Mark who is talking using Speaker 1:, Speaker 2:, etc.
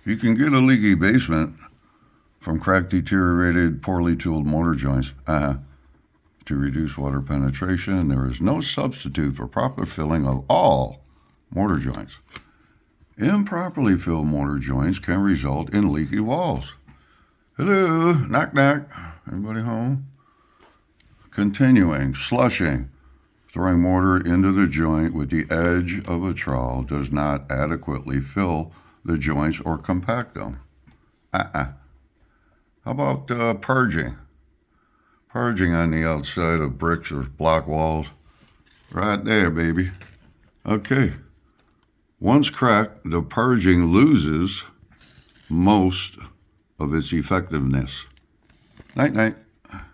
Speaker 1: You can get a leaky basement from cracked, deteriorated, poorly tooled mortar joints. To reduce water penetration, there is no substitute for proper filling of all mortar joints. Improperly filled mortar joints can result in leaky walls. Hello, knock knock. Anybody home? Continuing, slushing. Throwing mortar into the joint with the edge of a trowel does not adequately fill the joints or compact them. How about parging? Parging on the outside of bricks or block walls. Right there, baby. Okay. Once cracked, the parging loses most of its effectiveness. Night, night.